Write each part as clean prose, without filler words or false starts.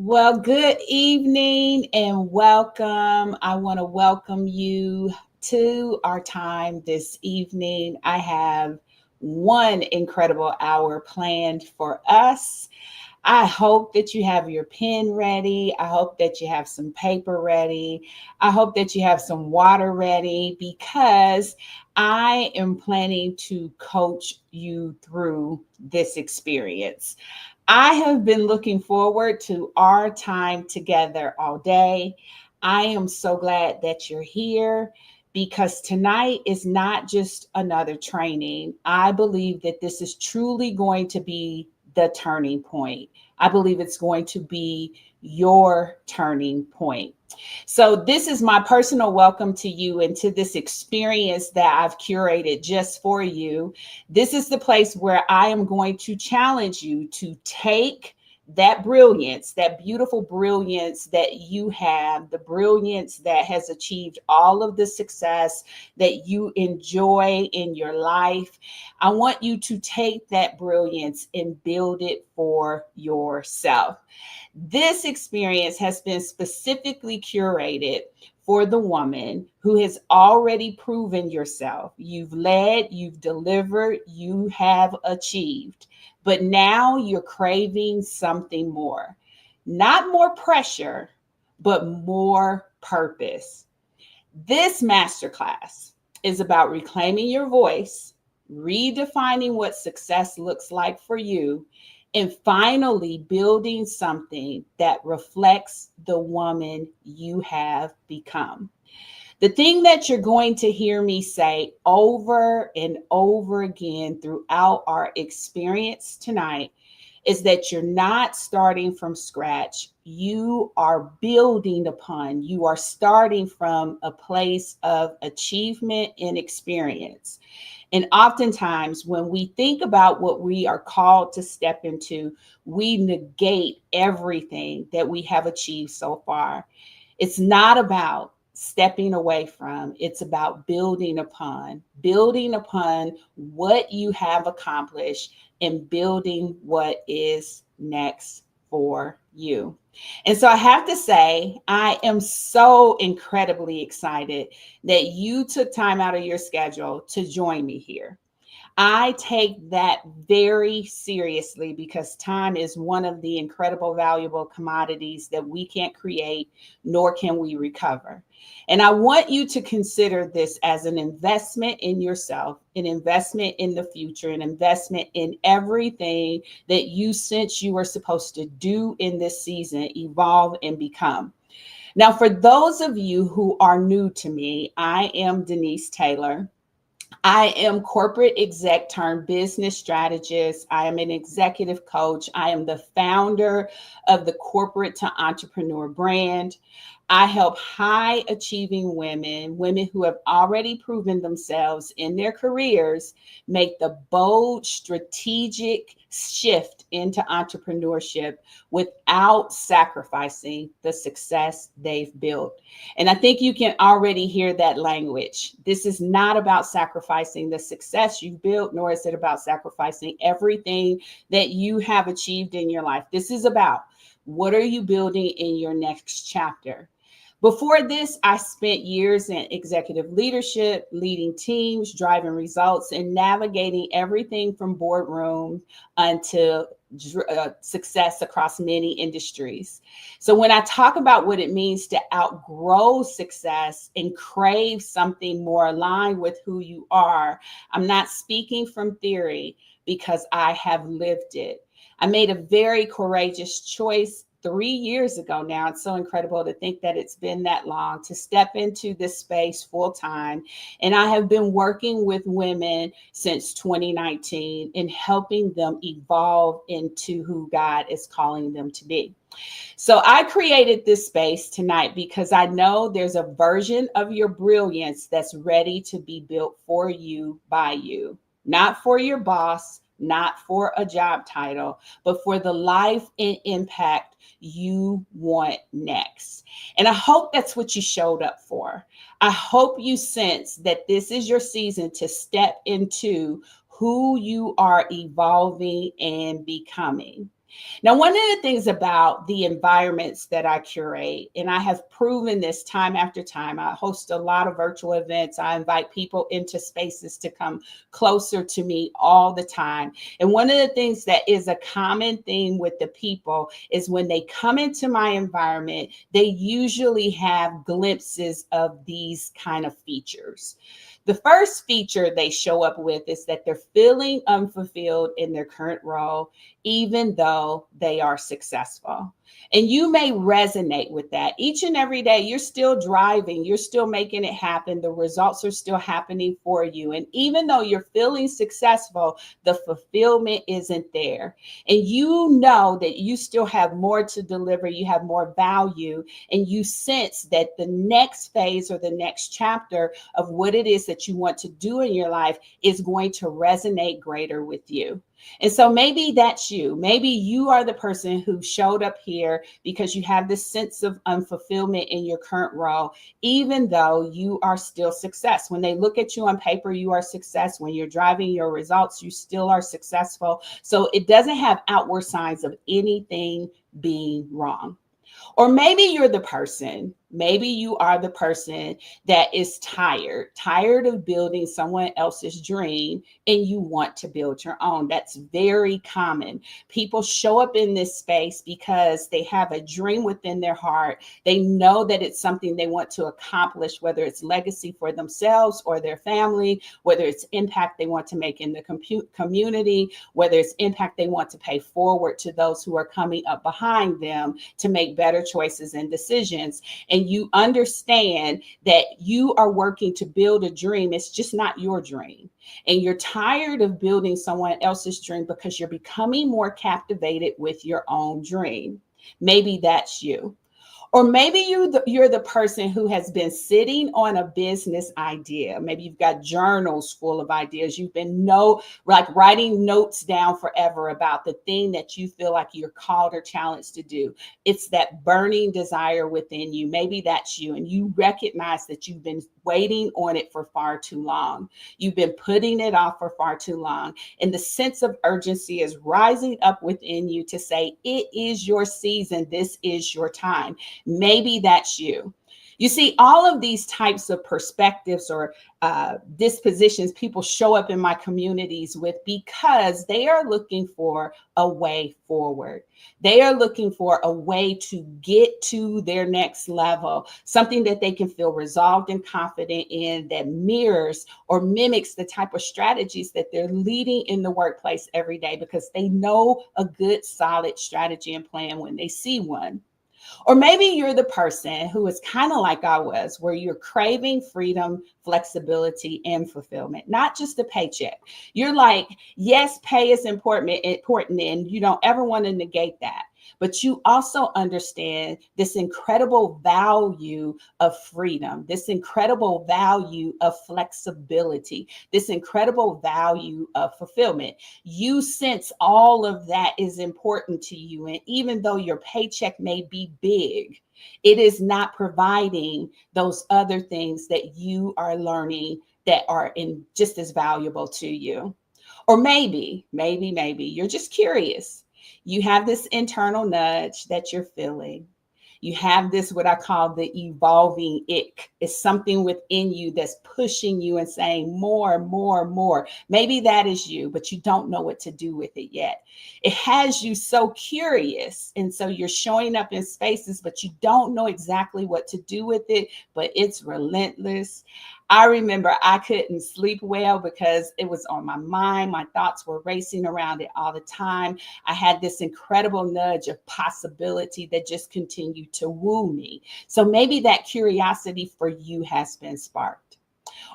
Well, good evening and welcome. I want to welcome you to our time this evening. I have one incredible hour planned for us. I hope that you have your pen ready. I hope that you have some paper ready. I hope that you have some water ready because I am planning to coach you through this experience. I have been looking forward to our time together all day. I am so glad that you're here because tonight is not just another training. I believe that this is truly going to be the turning point. I believe it's going to be your turning point. So, this is my personal welcome to you and to this experience that I've curated just for you. This is the place where I am going to challenge you to take that brilliance, that beautiful brilliance that you have, the brilliance that has achieved all of the success that you enjoy in your life. I want you to take that brilliance and build it for yourself. This experience has been specifically curated for the woman who has already proven yourself. You've led, you've delivered, you have achieved. But now you're craving something more. Not more pressure, but more purpose. This masterclass is about reclaiming your voice, redefining what success looks like for you, and finally building something that reflects the woman you have become. The thing that you're going to hear me say over and over again throughout our experience tonight is that you're not starting from scratch. You are building upon, you are starting from a place of achievement and experience. And oftentimes, when we think about what we are called to step into, we negate everything that we have achieved so far. It's not about stepping away from, it's about building upon what you have accomplished and building what is next for you. And so I have to say, I am so incredibly excited that you took time out of your schedule to join me here. I take that very seriously because time is one of the incredible, valuable commodities that we can't create, nor can we recover. And I want you to consider this as an investment in yourself, an investment in the future, an investment in everything that you sense you are supposed to do in this season, evolve and become. Now, for those of you who are new to me, I am Denise Taylor. I am corporate exec turned business strategist. I am an executive coach. I am the founder of the corporate to entrepreneur brand. I help high achieving women, women who have already proven themselves in their careers, make the bold, strategic shift into entrepreneurship without sacrificing the success they've built. And I think you can already hear that language. This is not about sacrificing the success you've built, nor is it about sacrificing everything that you have achieved in your life. This is about what are you building in your next chapter? Before this, I spent years in executive leadership, leading teams, driving results, and navigating everything from boardroom until success across many industries. So, when I talk about what it means to outgrow success and crave something more aligned with who you are, I'm not speaking from theory because I have lived it. I made a very courageous choice 3 years ago now. It's so incredible to think that it's been that long to step into this space full time. And I have been working with women since 2019 and helping them evolve into who God is calling them to be. So I created this space tonight because I know there's a version of your brilliance that's ready to be built for you by you, not for your boss, not for a job title, but for the life and impact you want next. And I hope that's what you showed up for. I hope you sense that this is your season to step into who you are evolving and becoming. Now, one of the things about the environments that I curate, and I have proven this time after time, I host a lot of virtual events. I invite people into spaces to come closer to me all the time. And one of the things that is a common thing with the people is when they come into my environment, they usually have glimpses of these kind of features. The first feature they show up with is that they're feeling unfulfilled in their current role, even though they are successful. And you may resonate with that. Each and every day, you're still driving, you're still making it happen. The results are still happening for you. And even though you're feeling successful, the fulfillment isn't there. And you know that you still have more to deliver, you have more value, and you sense that the next phase or the next chapter of what it is that you want to do in your life is going to resonate greater with you. And so maybe that's you. Maybe you are the person who showed up here because you have this sense of unfulfillment in your current role, even though you are still success. When they look at you on paper, you are success. When you're driving your results, you still are successful. So it doesn't have outward signs of anything being wrong. Or maybe you're the person, maybe you are the person that is tired of building someone else's dream and you want to build your own. That's very common. People show up in this space because they have a dream within their heart. They know that it's something they want to accomplish, whether it's legacy for themselves or their family, whether it's impact they want to make in the community, whether it's impact they want to pay forward to those who are coming up behind them to make better choices and decisions. And you understand that you are working to build a dream. It's just not your dream. And you're tired of building someone else's dream because you're becoming more captivated with your own dream. Maybe that's you. Or maybe you're the person who has been sitting on a business idea. Maybe you've got journals full of ideas. You've been writing notes down forever about the thing that you feel like you're called or challenged to do. It's that burning desire within you. Maybe that's you. And you recognize that you've been waiting on it for far too long. You've been putting it off for far too long. And the sense of urgency is rising up within you to say, it is your season. This is your time. Maybe that's you. You see, all of these types of perspectives or dispositions people show up in my communities with because they are looking for a way forward. They are looking for a way to get to their next level, something that they can feel resolved and confident in that mirrors or mimics the type of strategies that they're leading in the workplace every day because they know a good, solid strategy and plan when they see one. Or maybe you're the person who is kind of like I was, where you're craving freedom, flexibility, and fulfillment, not just a paycheck. You're like, yes, pay is important, and you don't ever want to negate that. But you also understand this incredible value of freedom, this incredible value of flexibility, this incredible value of fulfillment. You sense all of that is important to you. And even though your paycheck may be big, it is not providing those other things that you are learning that are in just as valuable to you. Or maybe you're just curious. You have this internal nudge that you're feeling. You have this, what I call the evolving ick. It's something within you that's pushing you and saying more, more, more. Maybe that is you, but you don't know what to do with it yet. It has you so curious. And so you're showing up in spaces, but you don't know exactly what to do with it, but it's relentless. I remember I couldn't sleep well because it was on my mind. My thoughts were racing around it all the time. I had this incredible nudge of possibility that just continued to woo me. So maybe that curiosity for you has been sparked.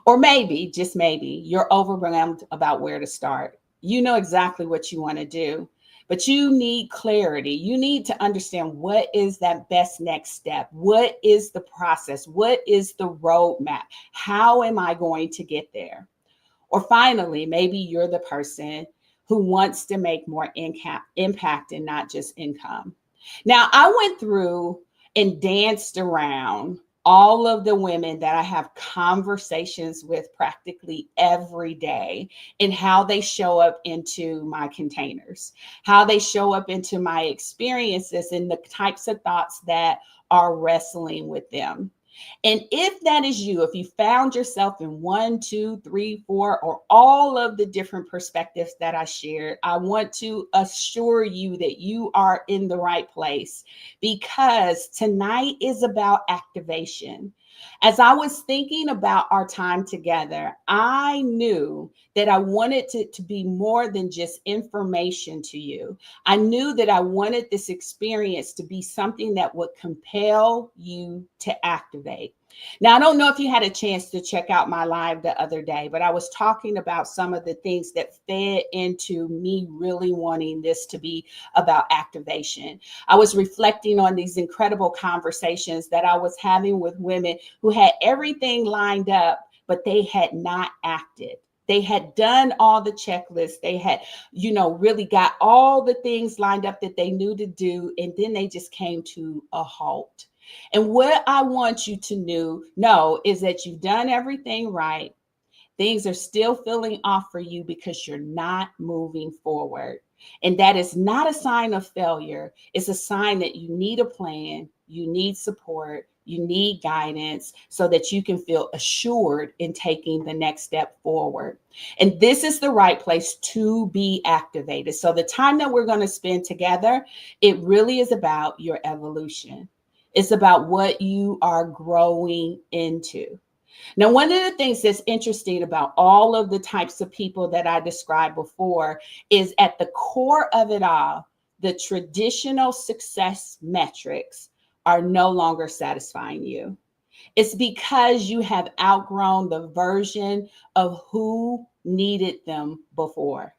Or maybe, just maybe, you're overwhelmed about where to start. You know exactly what you want to do, but you need clarity. You need to understand what is that best next step? What is the process? What is the roadmap? How am I going to get there? Or finally, maybe you're the person who wants to make more impact and not just income. Now, I went through and danced around all of the women that I have conversations with practically every day and how they show up into my containers, how they show up into my experiences and the types of thoughts that are wrestling with them. And if that is you, if you found yourself in one, two, three, four, or all of the different perspectives that I shared, I want to assure you that you are in the right place, because tonight is about activation. As I was thinking about our time together, I knew that I wanted to be more than just information to you. I knew that I wanted this experience to be something that would compel you to activate. Now, I don't know if you had a chance to check out my live the other day, but I was talking about some of the things that fed into me really wanting this to be about activation. I was reflecting on these incredible conversations that I was having with women who had everything lined up, but they had not acted. They had done all the checklists. They had, really got all the things lined up that they knew to do. And then they just came to a halt. And what I want you to know is that you've done everything right. Things are still feeling off for you because you're not moving forward. And that is not a sign of failure. It's a sign that you need a plan, you need support, you need guidance so that you can feel assured in taking the next step forward. And this is the right place to be activated. So the time that we're going to spend together, it really is about your evolution. It's about what you are growing into. Now, one of the things that's interesting about all of the types of people that I described before is at the core of it all, the traditional success metrics are no longer satisfying you. It's because you have outgrown the version of who needed them before.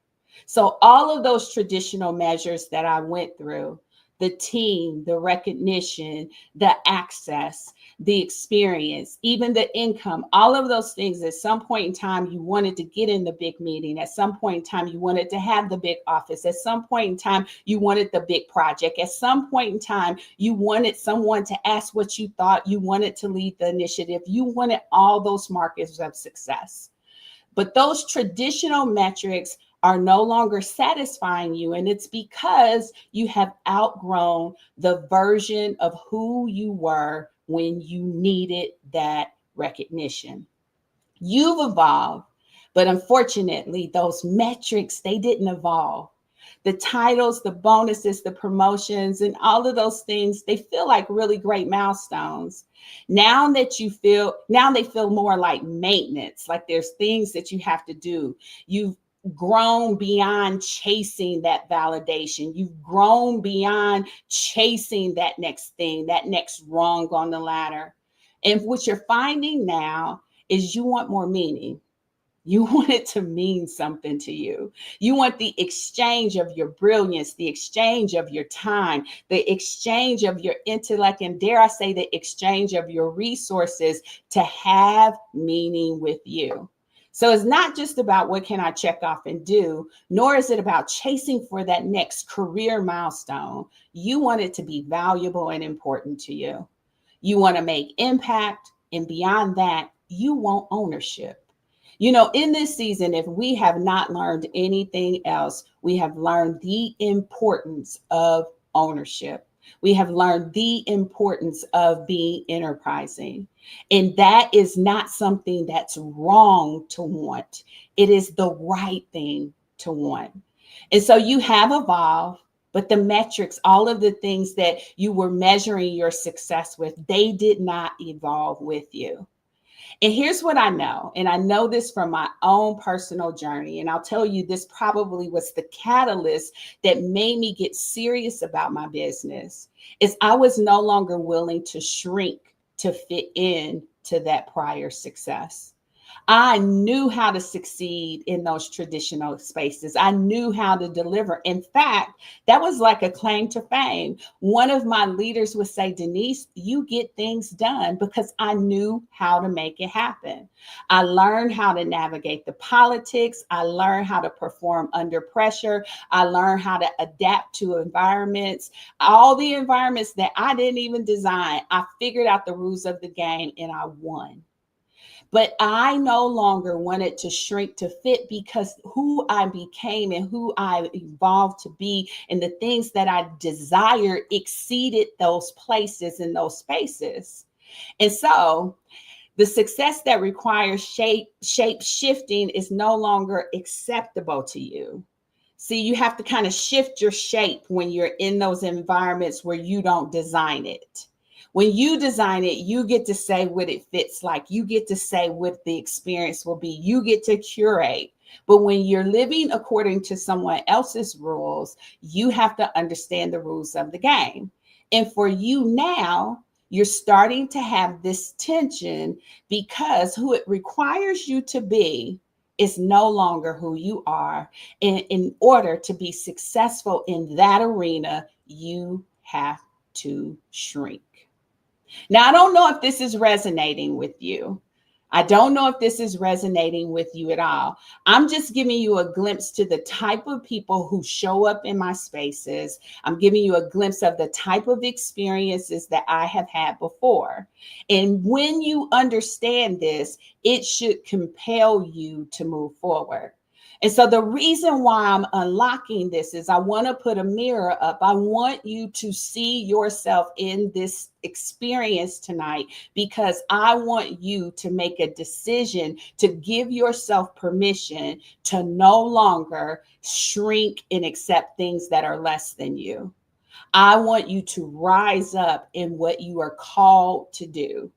So all of those traditional measures that I went through, the team, the recognition, the access, the experience, even the income, all of those things, at some point in time, you wanted to get in the big meeting. At some point in time, you wanted to have the big office. At some point in time, you wanted the big project. At some point in time, you wanted someone to ask what you thought. You wanted to lead the initiative. You wanted all those markers of success. But those traditional metrics are no longer satisfying you. And it's because you have outgrown the version of who you were when you needed that recognition. You've evolved, but unfortunately, those metrics, they didn't evolve. The titles, the bonuses, the promotions, and all of those things, they feel like really great milestones. Now they feel more like maintenance, like there's things that you have to do. You've grown beyond chasing that validation. You've grown beyond chasing that next thing, that next rung on the ladder. And what you're finding now is you want more meaning. You want it to mean something to you. You want the exchange of your brilliance, the exchange of your time, the exchange of your intellect, and dare I say, the exchange of your resources to have meaning with you. So it's not just about what can I check off and do, nor is it about chasing for that next career milestone. You want it to be valuable and important to you. You want to make impact, and beyond that, you want ownership. In this season, if we have not learned anything else, we have learned the importance of ownership. We have learned the importance of being enterprising. And that is not something that's wrong to want. It is the right thing to want. And so you have evolved, but the metrics, all of the things that you were measuring your success with, they did not evolve with you. And here's what I know, and I know this from my own personal journey, and I'll tell you, this probably was the catalyst that made me get serious about my business, is I was no longer willing to shrink to fit in to that prior success. I knew how to succeed in those traditional spaces. I knew how to deliver. In fact, that was like a claim to fame. One of my leaders would say, Denise, you get things done because I knew how to make it happen. I learned how to navigate the politics. I learned how to perform under pressure. I learned how to adapt to environments, all the environments that I didn't even design. I figured out the rules of the game and I won. But I no longer wanted to shrink to fit because who I became and who I evolved to be and the things that I desired exceeded those places and those spaces. And so the success that requires shape shifting is no longer acceptable to you. See, you have to kind of shift your shape when you're in those environments where you don't design it. When you design it, you get to say what it fits like. You get to say what the experience will be. You get to curate. But when you're living according to someone else's rules, you have to understand the rules of the game. And for you now, you're starting to have this tension because who it requires you to be is no longer who you are. And in order to be successful in that arena, you have to shrink. Now, I don't know if this is resonating with you. I don't know if this is resonating with you at all. I'm just giving you a glimpse to the type of people who show up in my spaces. I'm giving you a glimpse of the type of experiences that I have had before. And when you understand this, it should compel you to move forward. And so the reason why I'm unlocking this is I want to put a mirror up. I want you to see yourself in this experience tonight because I want you to make a decision to give yourself permission to no longer shrink and accept things that are less than you. I want you to rise up in what you are called to do,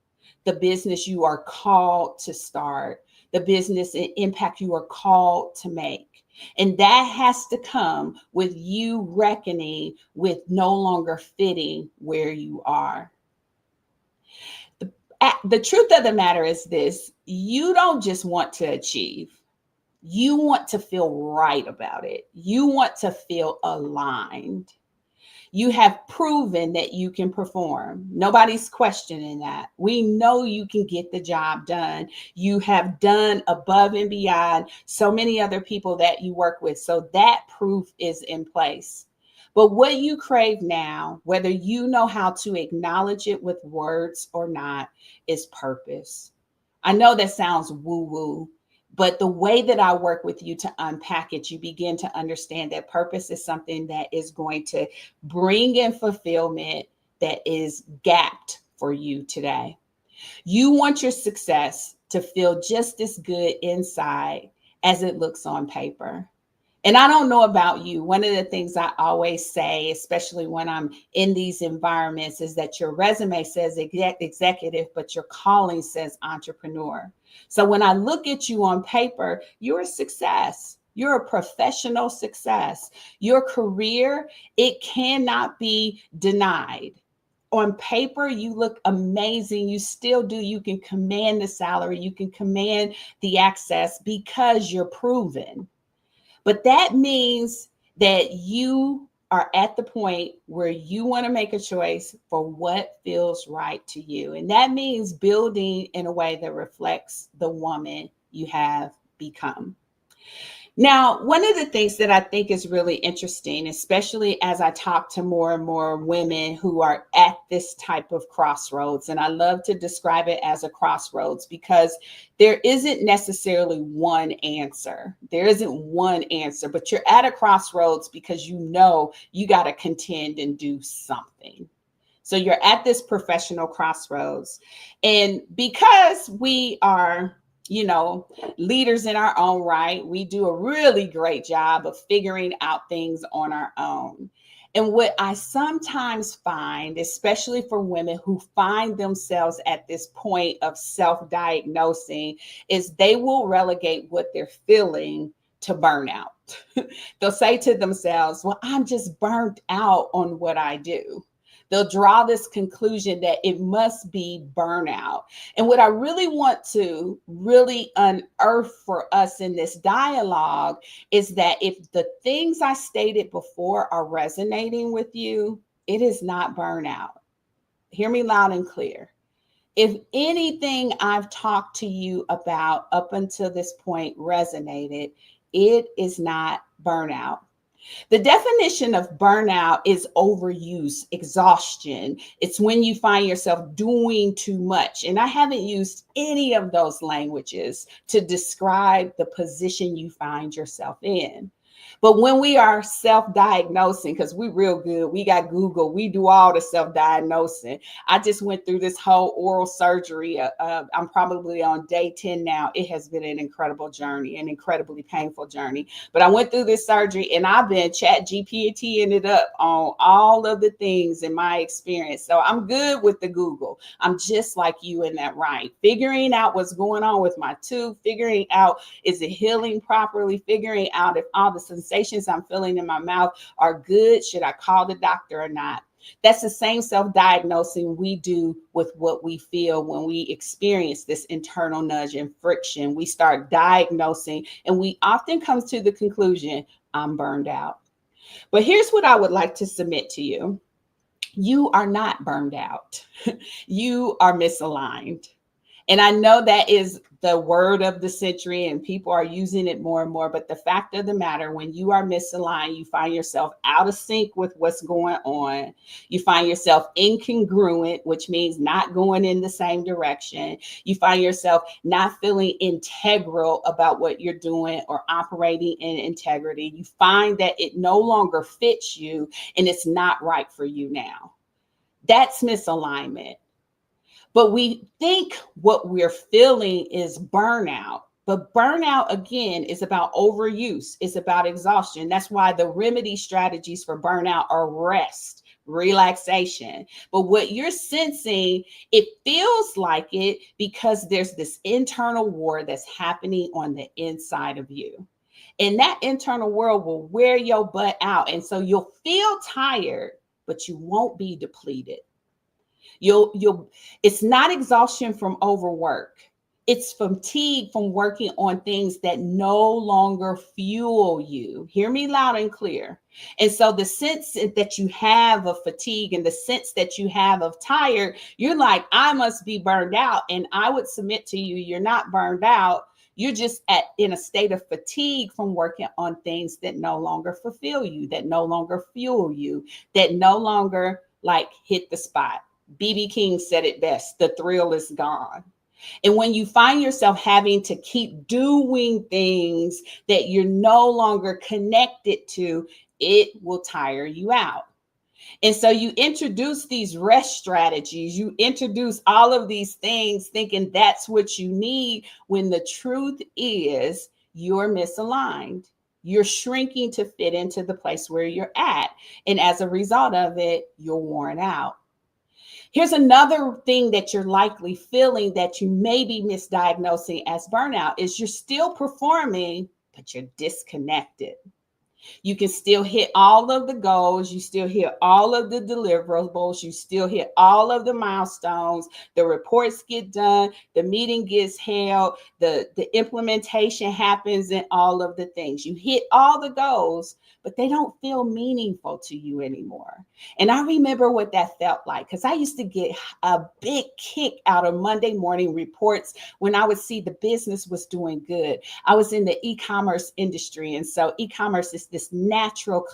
the business you are called to start, the business and impact you are called to make. And that has to come with you reckoning with no longer fitting where you are. The truth of the matter is this: you don't just want to achieve, you want to feel right about it, you want to feel aligned. You have proven that you can perform. Nobody's questioning that. We know you can get the job done. You have done above and beyond so many other people that you work with. So that proof is in place. But what you crave now, whether you know how to acknowledge it with words or not, is purpose. I know that sounds woo woo, but the way that I work with you to unpack it, you begin to understand that purpose is something that is going to bring in fulfillment that is gapped for you today. You want your success to feel just as good inside as it looks on paper. And I don't know about you. One of the things I always say, especially when I'm in these environments, is that your resume says executive, but your calling says entrepreneur. So when I look at you on paper, you're a success. You're a professional success. Your career, it cannot be denied. On paper, you look amazing. You still do. You can command the salary. You can command the access because you're proven. But that means that you are at the point where you want to make a choice for what feels right to you. And that means building in a way that reflects the woman you have become. Now, one of the things that I think is really interesting, especially as I talk to more and more women who are at this type of crossroads, and I love to describe it as a crossroads because there isn't necessarily one answer. There isn't one answer, but you're at a crossroads because you know you got to contend and do something. So you're at this professional crossroads. And because we are leaders in our own right, we do a really great job of figuring out things on our own. And what I sometimes find, especially for women who find themselves at this point of self-diagnosing, is they will relegate what they're feeling to burnout. They'll say to themselves, well, I'm just burnt out on what I do. They'll draw this conclusion that it must be burnout. And what I really want to really unearth for us in this dialogue is that if the things I stated before are resonating with you, it is not burnout. Hear me loud and clear. If anything I've talked to you about up until this point resonated, it is not burnout. The definition of burnout is overuse, exhaustion. It's when you find yourself doing too much. And I haven't used any of those languages to describe the position you find yourself in. But when we are self-diagnosing, because we real good, we got Google, we do all the self-diagnosing. I just went through this whole oral surgery. I'm probably on day 10 now. It has been an incredible journey, an incredibly painful journey. But I went through this surgery and I've been chat GPTing it up on all of the things in my experience. So I'm good with the Google. I'm just like you in that, right? Figuring out what's going on with my tooth, figuring out, is it healing properly, figuring out if all the sensations I'm feeling in my mouth are good. Should I call the doctor or not? That's the same self-diagnosing we do with what we feel when we experience this internal nudge and friction. We start diagnosing and we often come to the conclusion, I'm burned out. But here's what I would like to submit to you. You are not burned out. You are misaligned. And I know that is the word of the century and people are using it more and more. But the fact of the matter, when you are misaligned, you find yourself out of sync with what's going on. You find yourself incongruent, which means not going in the same direction. You find yourself not feeling integral about what you're doing or operating in integrity. You find that it no longer fits you and it's not right for you now. That's misalignment. But we think what we're feeling is burnout. But burnout, again, is about overuse. It's about exhaustion. That's why the remedy strategies for burnout are rest, relaxation. But what you're sensing, it feels like it because there's this internal war that's happening on the inside of you. And that internal world will wear your butt out. And so you'll feel tired, but you won't be depleted. It's not exhaustion from overwork. It's fatigue from working on things that no longer fuel you. Hear me loud and clear. And so the sense that you have of fatigue and the sense that you have of tired, you're like, I must be burned out. And I would submit to you, you're not burned out. You're just in a state of fatigue from working on things that no longer fulfill you, that no longer fuel you, that no longer like hit the spot. B.B. King said it best, the thrill is gone. And when you find yourself having to keep doing things that you're no longer connected to, it will tire you out. And so you introduce these rest strategies, you introduce all of these things thinking that's what you need, when the truth is you're misaligned. You're shrinking to fit into the place where you're at. And as a result of it, you're worn out. Here's another thing that you're likely feeling that you may be misdiagnosing as burnout is you're still performing, but you're disconnected. You can still hit all of the goals. You still hit all of the deliverables. You still hit all of the milestones. The reports get done. The meeting gets held. The implementation happens and all of the things. You hit all the goals, but they don't feel meaningful to you anymore. And I remember what that felt like because I used to get a big kick out of Monday morning reports when I would see the business was doing good. I was in the e-commerce industry. And so e-commerce is this natural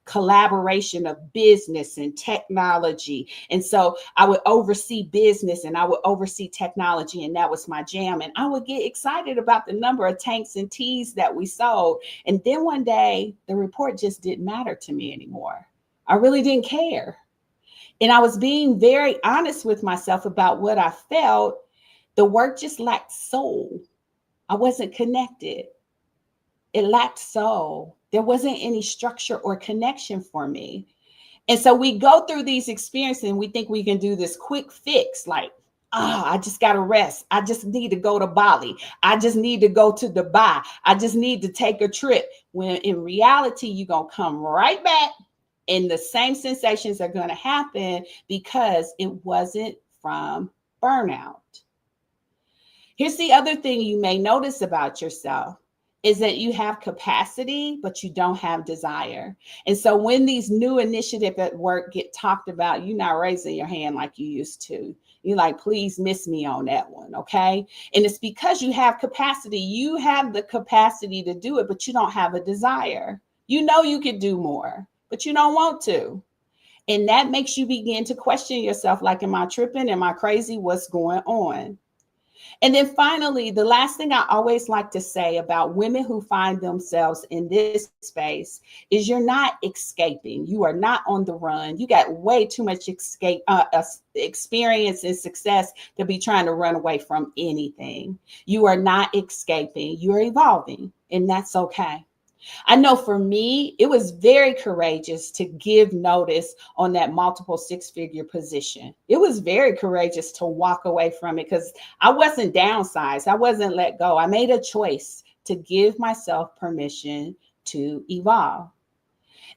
collaboration of business and technology. And so I would oversee business and I would oversee technology, and that was my jam. And I would get excited about the number of tanks and teas that we sold. And then one day the report just didn't matter to me anymore. I really didn't care. And I was being very honest with myself about what I felt. The work just lacked soul. I wasn't connected. It lacked soul. There wasn't any structure or connection for me. And so we go through these experiences and we think we can do this quick fix, like, I just got to rest. I just need to go to Bali. I just need to go to Dubai. I just need to take a trip. When in reality, you're going to come right back And the same sensations are going to happen because it wasn't from burnout. Here's the other thing you may notice about yourself is that you have capacity, but you don't have desire. And so when these new initiatives at work get talked about, you're not raising your hand like you used to. You're like, please miss me on that one, okay? And it's because you have capacity. You have the capacity to do it, but you don't have a desire. You know you could do more, but you don't want to. And that makes you begin to question yourself, like, am I tripping? Am I crazy? What's going on? And then finally, the last thing I always like to say about women who find themselves in this space is you're not escaping. You are not on the run. You got way too much experience and success to be trying to run away from anything. You are not escaping. You're evolving, and that's okay. I know for me, it was very courageous to give notice on that multiple six-figure position. It was very courageous to walk away from it because I wasn't downsized. I wasn't let go. I made a choice to give myself permission to evolve.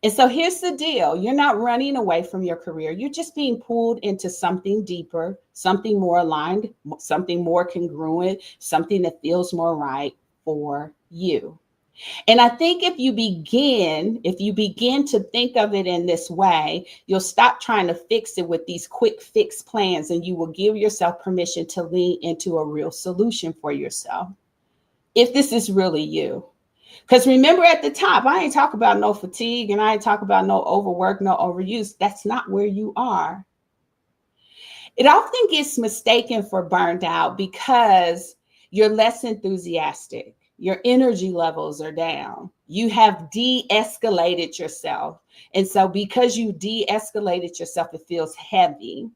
And so here's the deal. You're not running away from your career. You're just being pulled into something deeper, something more aligned, something more congruent, something that feels more right for you. And I think if you begin to think of it in this way, you'll stop trying to fix it with these quick fix plans, and you will give yourself permission to lean into a real solution for yourself. If this is really you. Because remember at the top, I ain't talk about no fatigue and I ain't talk about no overwork, no overuse. That's not where you are. It often gets mistaken for burned out because you're less enthusiastic. Your energy levels are down. You have de-escalated yourself. And so because you de-escalated yourself, it feels heavy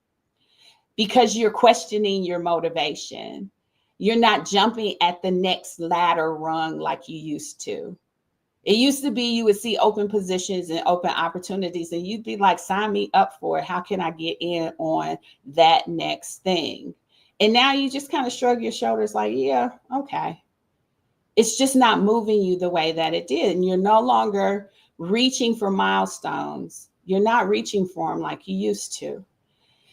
because you're questioning your motivation. You're not jumping at the next ladder rung like you used to. It used to be you would see open positions and open opportunities and you'd be like, sign me up for it. How can I get in on that next thing? And now you just kind of shrug your shoulders like, yeah, okay. It's just not moving you the way that it did. And you're no longer reaching for milestones. You're not reaching for them like you used to.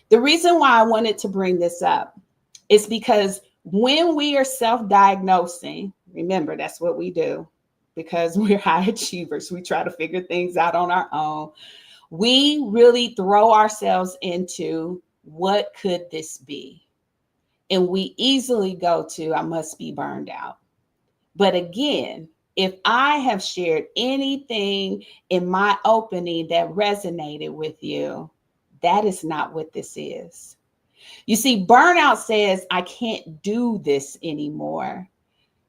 The reason why I wanted to bring this up is because when we are self-diagnosing, remember, that's what we do because we're high achievers. We try to figure things out on our own. We really throw ourselves into what could this be? And we easily go to, I must be burned out. But again, if I have shared anything in my opening that resonated with you, that is not what this is. You see, burnout says, I can't do this anymore.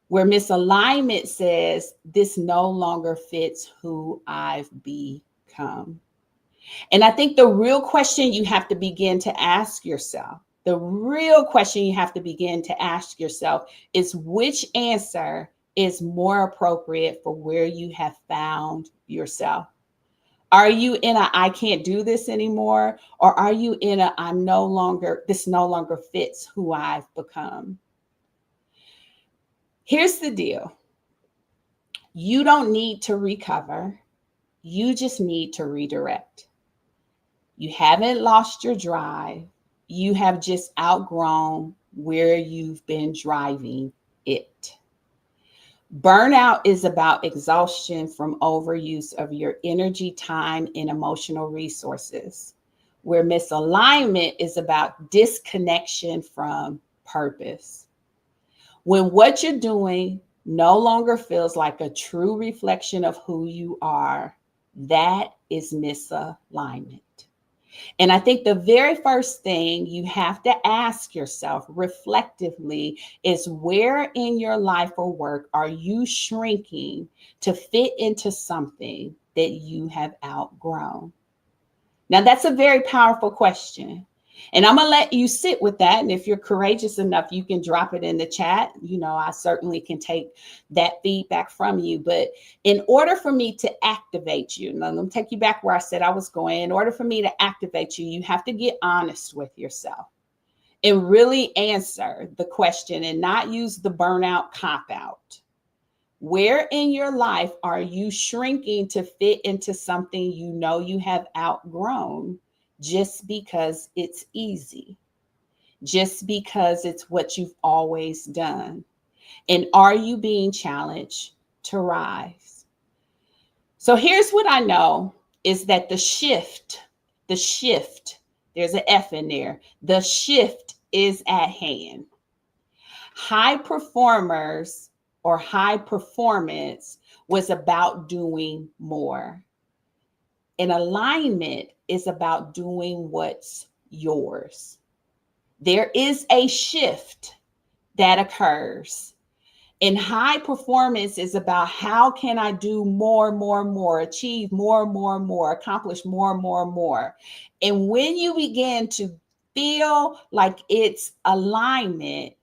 Where misalignment says, this no longer fits who I've become. And I think the real question you have to begin to ask yourself, is which answer is more appropriate for where you have found yourself? Are you in a I can't do this anymore? Or are you in a this no longer fits who I've become? Here's the deal. You don't need to recover. You just need to redirect. You haven't lost your drive. You have just outgrown where you've been driving it. Burnout is about exhaustion from overuse of your energy, time, and emotional resources, where misalignment is about disconnection from purpose. When what you're doing no longer feels like a true reflection of who you are, that is misalignment. And I think the very first thing you have to ask yourself reflectively is where in your life or work are you shrinking to fit into something that you have outgrown? Now, that's a very powerful question. And I'm going to let you sit with that. And if you're courageous enough, you can drop it in the chat. You know, I certainly can take that feedback from you. But in order for me to activate you, now let me take you back where I said I was going. In order for me to activate you, you have to get honest with yourself and really answer the question and not use the burnout cop out. Where in your life are you shrinking to fit into something you know you have outgrown just because it's easy, just because it's what you've always done? And are you being challenged to rise? So here's what I know is that the shift, there's an F in there, the shift is at hand. High performers or high performance was about doing more. And alignment is about doing what's yours. There is a shift that occurs. And high performance is about how can I do more, achieve more, accomplish more. And when you begin to feel like it's alignment,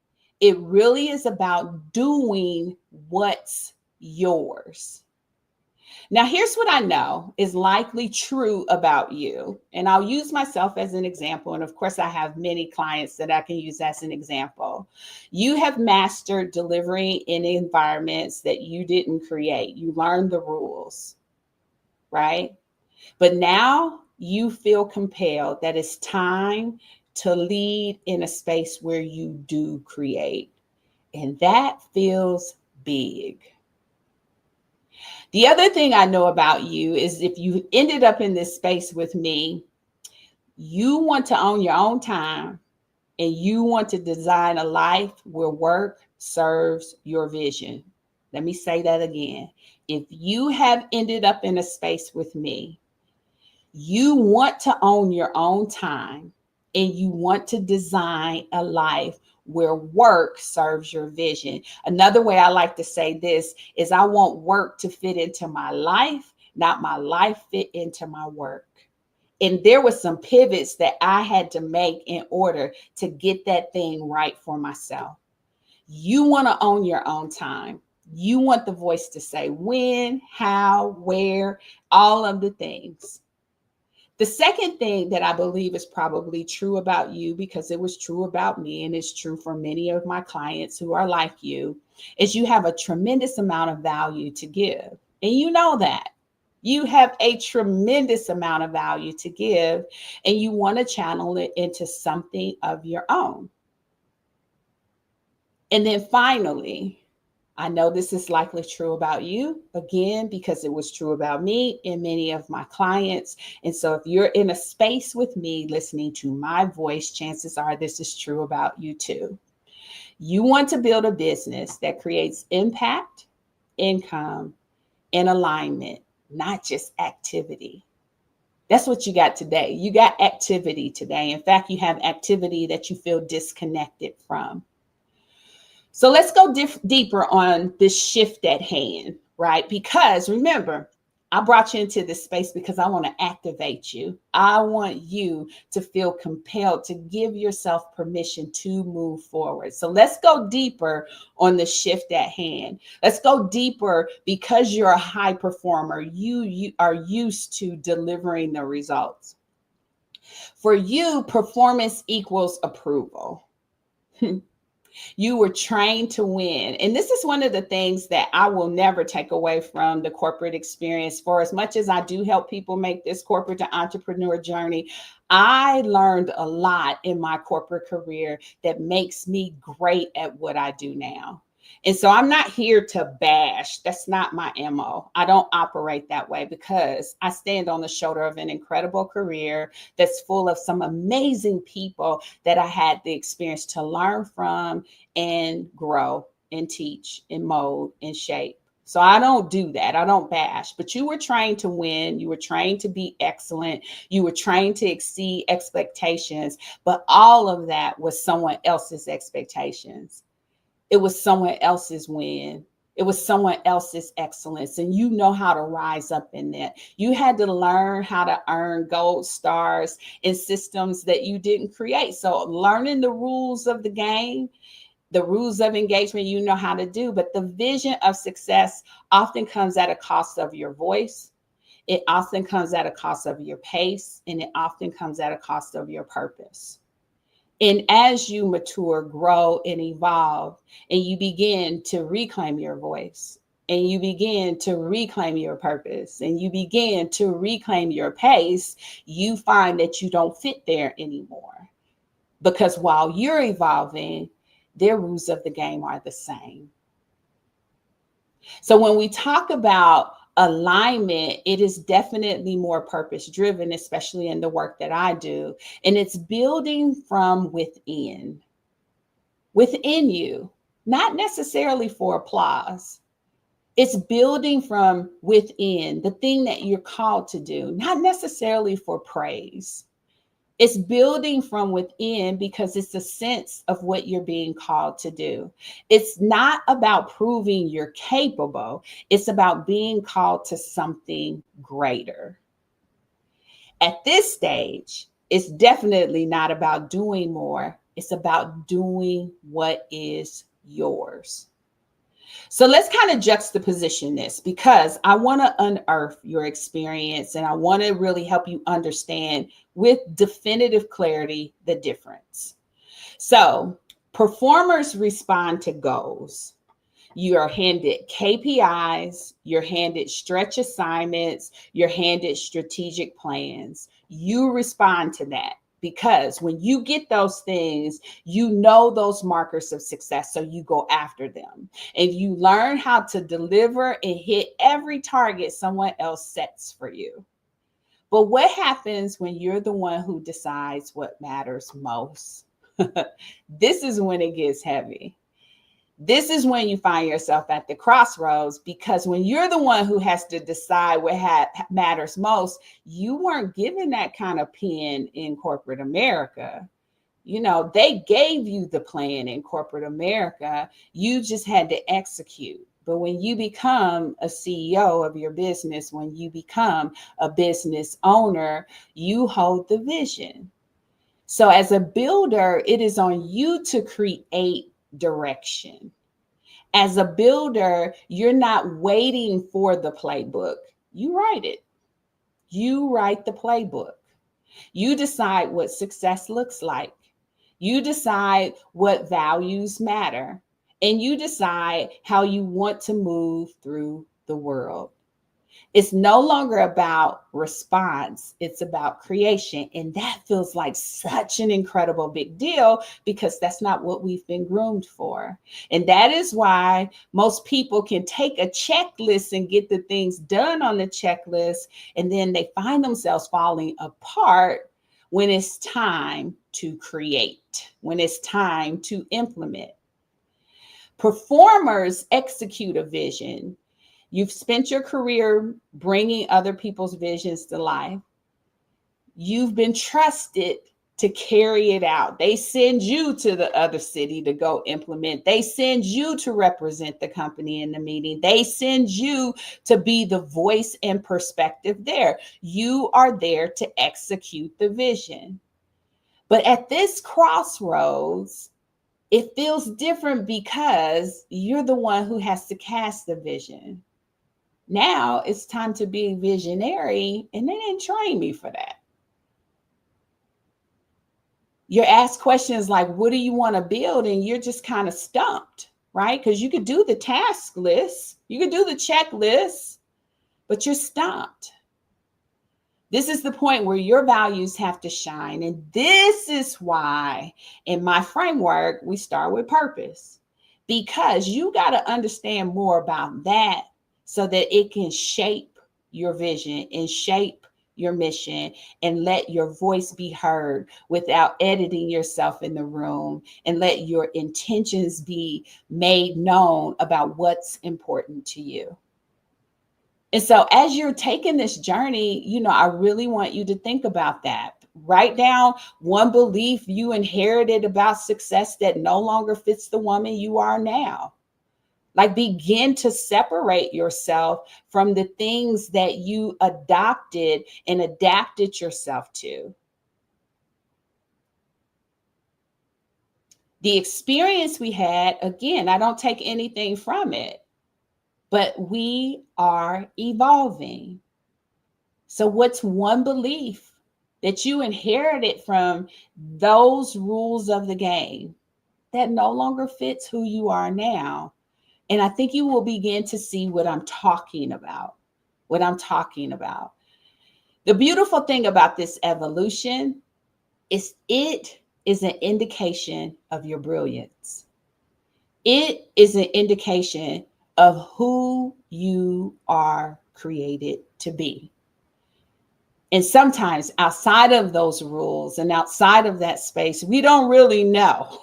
it really is about doing what's yours. Now, here's what I know is likely true about you. And I'll use myself as an example. And of course, I have many clients that I can use as an example. You have mastered delivering in environments that you didn't create. You learned the rules, right? But now you feel compelled that it's time to lead in a space where you do create. And that feels big. The other thing I know about you is if you ended up in this space with me, you want to own your own time and you want to design a life where work serves your vision. Let me say that again. If you have ended up in a space with me, you want to own your own time and you want to design a life where work serves your vision. Another way I like to say this is I want work to fit into my life, not my life fit into my work. And there were some pivots that I had to make in order to get that thing right for myself. You want to own your own time. You want the voice to say when, how, where, all of the things. The second thing that I believe is probably true about you, because it was true about me and it's true for many of my clients who are like you, is you have a tremendous amount of value to give. And you know that. You have a tremendous amount of value to give, and you want to channel it into something of your own. And then finally, I know this is likely true about you, again, because it was true about me and many of my clients. And so if you're in a space with me listening to my voice, chances are this is true about you too. You want to build a business that creates impact, income, and alignment, not just activity. That's what you got today. You got activity today. In fact, you have activity that you feel disconnected from. So let's go deeper on this shift at hand, right? Because remember, I brought you into this space because I want to activate you. I want you to feel compelled to give yourself permission to move forward. So let's go deeper on the shift at hand. Let's go deeper because you're a high performer. You are used to delivering the results. For you, performance equals approval. You were trained to win. And this is one of the things that I will never take away from the corporate experience. For as much as I do help people make this corporate to entrepreneur journey, I learned a lot in my corporate career that makes me great at what I do now. And so I'm not here to bash. That's not my MO. I don't operate that way because I stand on the shoulder of an incredible career that's full of some amazing people that I had the experience to learn from and grow and teach and mold and shape. So I don't do that. I don't bash. But you were trained to win. You were trained to be excellent. You were trained to exceed expectations. But all of that was someone else's expectations. It was someone else's win. It was someone else's excellence. And you know how to rise up in that. You had to learn how to earn gold stars in systems that you didn't create. So learning the rules of the game, the rules of engagement, you know how to do. But the vision of success often comes at a cost of your voice. It often comes at a cost of your pace. And it often comes at a cost of your purpose. And as you mature, grow, and evolve, and you begin to reclaim your voice, and you begin to reclaim your purpose and you begin to reclaim your pace, you find that you don't fit there anymore. Because while you're evolving, their rules of the game are the same. So when we talk about alignment, it is definitely more purpose driven, especially in the work that I do. And it's building from within you, not necessarily for applause. It's building from within, the thing that you're called to do, not necessarily for praise. It's building from within because it's a sense of what you're being called to do. It's not about proving you're capable. It's about being called to something greater. At this stage, it's definitely not about doing more. It's about doing what is yours. So let's kind of juxtaposition this because I want to unearth your experience and I want to really help you understand with definitive clarity the difference. So, performers respond to goals. You are handed KPIs, you're handed stretch assignments, you're handed strategic plans. You respond to that because when you get those things, you know those markers of success, so you go after them. And you learn how to deliver and hit every target someone else sets for you. But what happens when you're the one who decides what matters most? This is when it gets heavy. This is when you find yourself at the crossroads, because when you're the one who has to decide what matters most, you weren't given that kind of pen in corporate America. You know, they gave you the plan in corporate America. You just had to execute. But when you become a CEO of your business, when you become a business owner, you hold the vision. So as a builder, it is on you to create direction. As a builder, you're not waiting for the playbook. You write it. You write the playbook. You decide what success looks like. You decide what values matter. And you decide how you want to move through the world. It's no longer about response. It's about creation. And that feels like such an incredible big deal because that's not what we've been groomed for. And that is why most people can take a checklist and get the things done on the checklist. And then they find themselves falling apart when it's time to create, when it's time to implement. Performers execute a vision. You've spent your career bringing other people's visions to life. You've been trusted to carry it out. They send you to the other city to go implement. They send you to represent the company in the meeting. They send you to be the voice and perspective there. You are there to execute the vision. But at this crossroads, it feels different because you're the one who has to cast the vision. Now it's time to be visionary, and they didn't train me for that. You're asked questions like, what do you want to build? And you're just kind of stumped, right? Because you could do the task list, you could do the checklist, but you're stumped. This is the point where your values have to shine. And this is why in my framework, we start with purpose, because you got to understand more about that so that it can shape your vision and shape your mission and let your voice be heard without editing yourself in the room, and let your intentions be made known about what's important to you. And so as you're taking this journey, I really want you to think about that. Write down one belief you inherited about success that no longer fits the woman you are now. Like, begin to separate yourself from the things that you adopted and adapted yourself to. The experience we had, again, I don't take anything from it, but we are evolving. So what's one belief that you inherited from those rules of the game that no longer fits who you are now? And I think you will begin to see what I'm talking about. What I'm talking about. The beautiful thing about this evolution is it is an indication of your brilliance. It is an indication of who you are created to be. And sometimes outside of those rules and outside of that space, we don't really know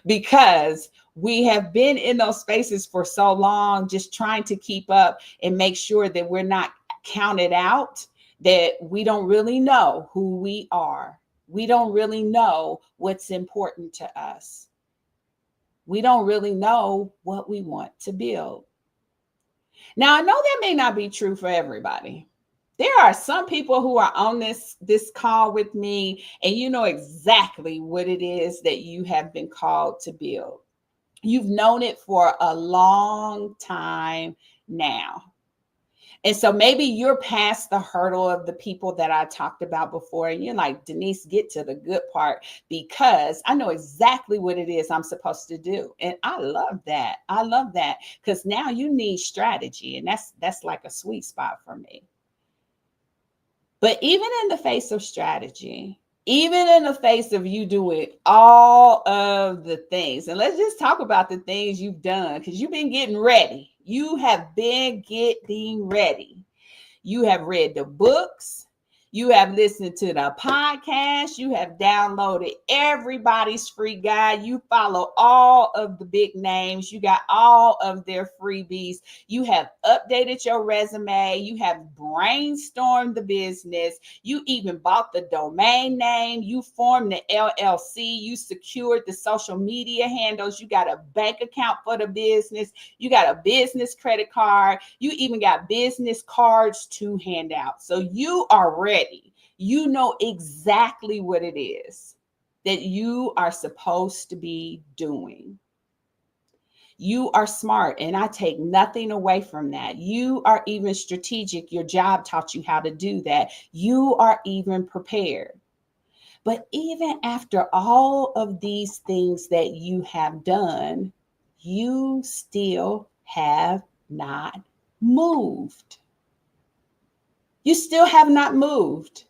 because we have been in those spaces for so long, just trying to keep up and make sure that we're not counted out, that we don't really know who we are. We don't really know what's important to us. We don't really know what we want to build. Now, I know that may not be true for everybody. There are some people who are on this call with me, and you know exactly what it is that you have been called to build. You've known it for a long time now. And so maybe you're past the hurdle of the people that I talked about before. And you're like, Denise, get to the good part, because I know exactly what it is I'm supposed to do. And I love that. I love that, because now you need strategy. And that's like a sweet spot for me. But even in the face of strategy, even in the face of you doing all of the things, and let's just talk about the things you've done, because you've been getting ready. You have been getting ready. You have read the books. You have listened to the podcast. You have downloaded everybody's free guide. You follow all of the big names. You got all of their freebies. You have updated your resume. You have brainstormed the business. You even bought the domain name. You formed the LLC. You secured the social media handles. You got a bank account for the business. You got a business credit card. You even got business cards to hand out. So you are ready. You know exactly what it is that you are supposed to be doing. You are smart, and I take nothing away from that. You are even strategic. Your job taught you how to do that. You are even prepared. But even after all of these things that you have done, you still have not moved. You still have not moved.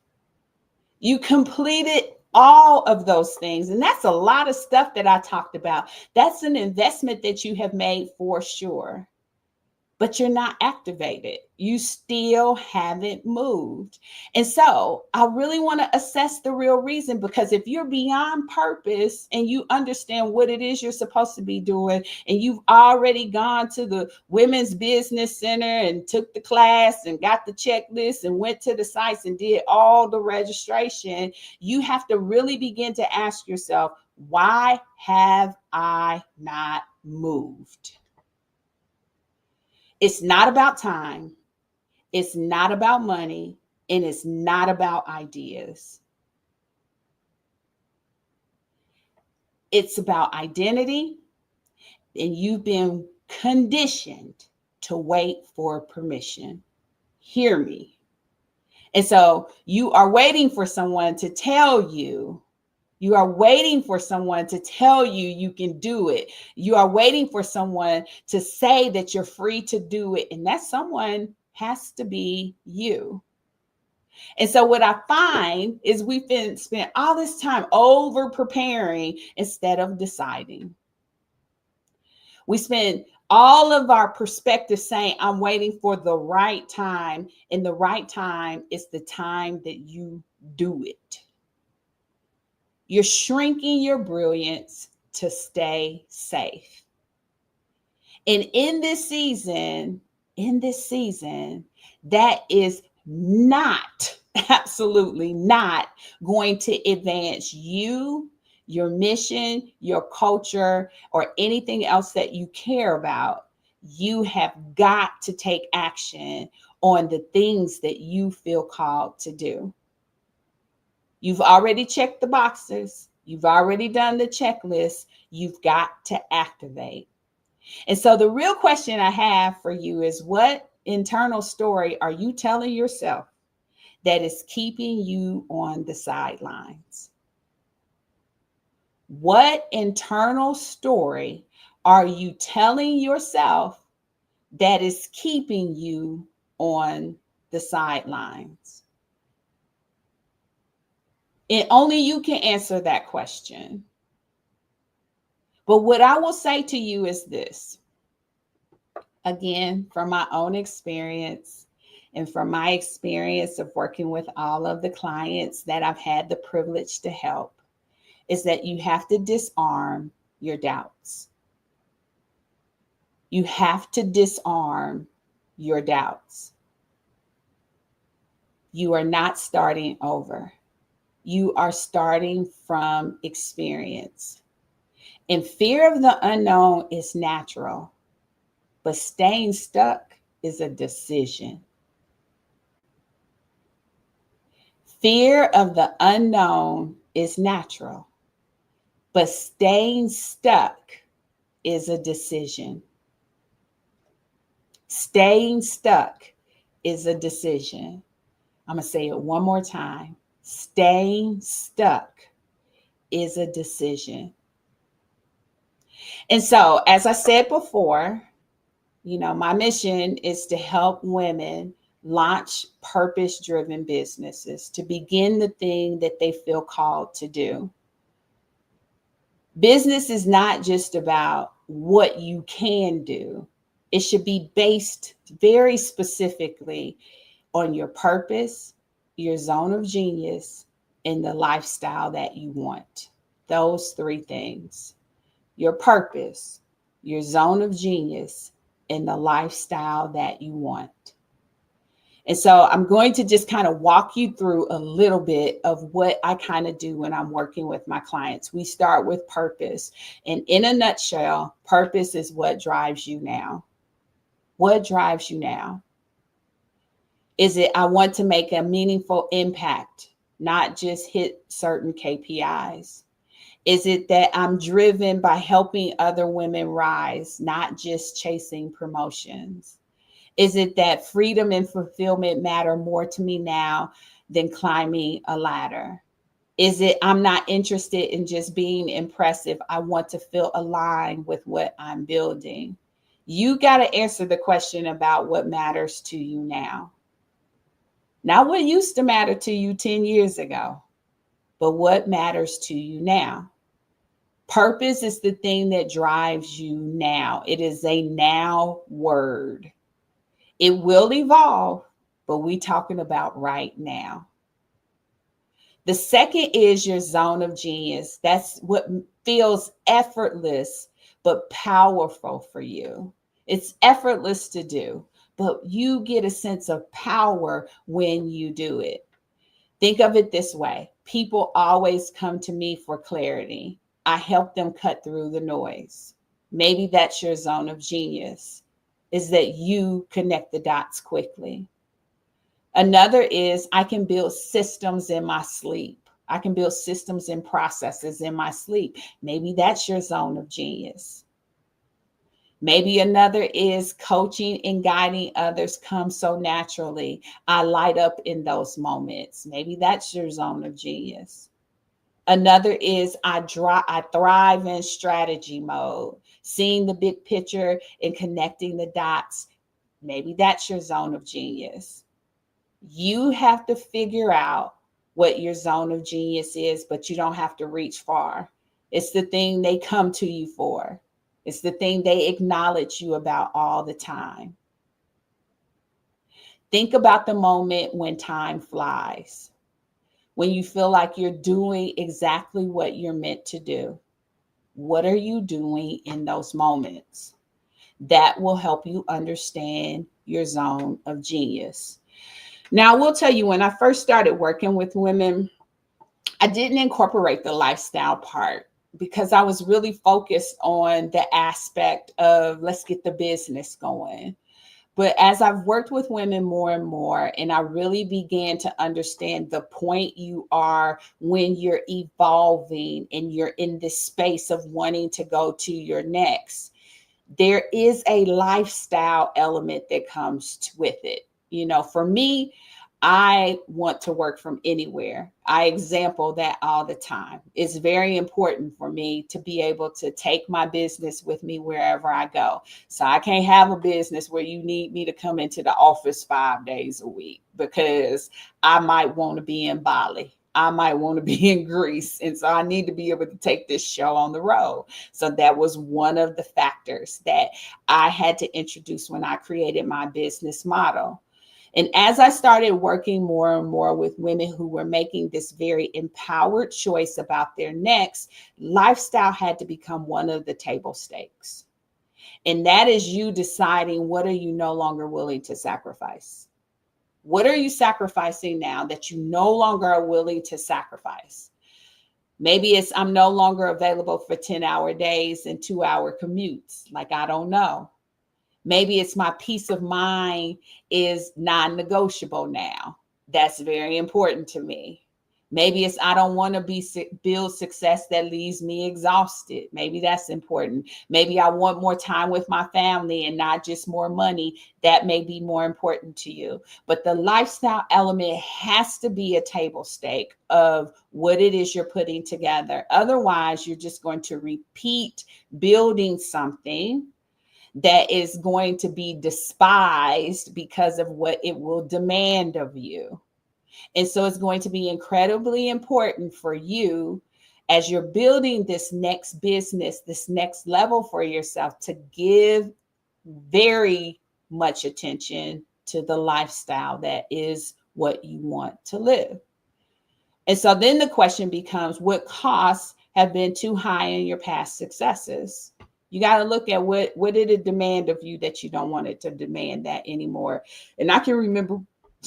You completed all of those things. And that's a lot of stuff that I talked about. That's an investment that you have made for sure. But you're not activated. You still haven't moved. And so I really want to assess the real reason, because if you're beyond purpose and you understand what it is you're supposed to be doing, and you've already gone to the Women's Business Center and took the class and got the checklist and went to the sites and did all the registration, you have to really begin to ask yourself, why have I not moved? It's not about time. It's not about money. And it's not about ideas. It's about identity. And you've been conditioned to wait for permission. Hear me. And so you are waiting for someone to tell you. You are waiting for someone to tell you you can do it. You are waiting for someone to say that you're free to do it. And that someone has to be you. And so what I find is we've been spent all this time over preparing instead of deciding. We spend all of our perspective saying, I'm waiting for the right time. And the right time is the time that you do it. You're shrinking your brilliance to stay safe. And in this season, that is not, absolutely not going to advance you, your mission, your culture, or anything else that you care about. You have got to take action on the things that you feel called to do. You've already checked the boxes. You've already done the checklist. You've got to activate. And so the real question I have for you is, what internal story are you telling yourself that is keeping you on the sidelines? What internal story are you telling yourself that is keeping you on the sidelines? And only you can answer that question. But what I will say to you is this, again, from my own experience and from my experience of working with all of the clients that I've had the privilege to help, is that you have to disarm your doubts. You have to disarm your doubts. You are not starting over. You are starting from experience. And fear of the unknown is natural, but staying stuck is a decision. Fear of the unknown is natural, but staying stuck is a decision. Staying stuck is a decision. I'm going to say it one more time. Staying stuck is a decision. And so, as I said before, my mission is to help women launch purpose-driven businesses, to begin the thing that they feel called to do. Business is not just about what you can do. It should be based very specifically on your purpose, your zone of genius, and the lifestyle that you want. Those three things: your purpose, your zone of genius, and the lifestyle that you want. And so I'm going to just kind of walk you through a little bit of what I kind of do when I'm working with my clients. We start with purpose. And in a nutshell, purpose is what drives you now. What drives you now? Is it, I want to make a meaningful impact, not just hit certain KPIs? Is it that I'm driven by helping other women rise, not just chasing promotions? Is it that freedom and fulfillment matter more to me now than climbing a ladder? Is it I'm not interested in just being impressive? I want to feel aligned with what I'm building. You got to answer the question about what matters to you now. Not what used to matter to you 10 years ago, but what matters to you now. Purpose is the thing that drives you now. It is a now word. It will evolve, but we're talking about right now. The second is your zone of genius. That's what feels effortless, but powerful for you. It's effortless to do, but you get a sense of power when you do it. Think of it this way. People always come to me for clarity. I help them cut through the noise. Maybe that's your zone of genius, is that you connect the dots quickly. Another is I can build systems in my sleep. I can build systems and processes in my sleep. Maybe that's your zone of genius. Maybe another is coaching and guiding others comes so naturally. I light up in those moments. Maybe that's your zone of genius. Another is I thrive in strategy mode, seeing the big picture and connecting the dots. Maybe that's your zone of genius. You have to figure out what your zone of genius is, but you don't have to reach far. It's the thing they come to you for. It's the thing they acknowledge you about all the time. Think about the moment when time flies, when you feel like you're doing exactly what you're meant to do. What are you doing in those moments? That will help you understand your zone of genius. Now, I will tell you, when I first started working with women, I didn't incorporate the lifestyle part because I was really focused on the aspect of let's get the business going. But as I've worked with women more and more, and I really began to understand the point you are when you're evolving and you're in this space of wanting to go to your next, there is a lifestyle element that comes with it. For me, I want to work from anywhere. I example that all the time. It's very important for me to be able to take my business with me wherever I go. So I can't have a business where you need me to come into the office 5 days a week, because I might want to be in Bali. I might want to be in Greece. And so I need to be able to take this show on the road. So that was one of the factors that I had to introduce when I created my business model. And as I started working more and more with women who were making this very empowered choice about their next, lifestyle had to become one of the table stakes. And that is you deciding, what are you no longer willing to sacrifice? What are you sacrificing now that you no longer are willing to sacrifice? Maybe it's, I'm no longer available for 10-hour days and 2-hour commutes. Like, I don't know. Maybe it's my peace of mind is non-negotiable now. That's very important to me. Maybe it's, I don't want to build success that leaves me exhausted. Maybe that's important. Maybe I want more time with my family and not just more money. That may be more important to you. But the lifestyle element has to be a table stake of what it is you're putting together. Otherwise, you're just going to repeat building something that is going to be despised because of what it will demand of you. And so it's going to be incredibly important for you, as you're building this next business, this next level for yourself, to give very much attention to the lifestyle that is what you want to live. And so then the question becomes, what costs have been too high in your past successes? You got to look at what did it demand of you that you don't want it to demand that anymore. And I can remember,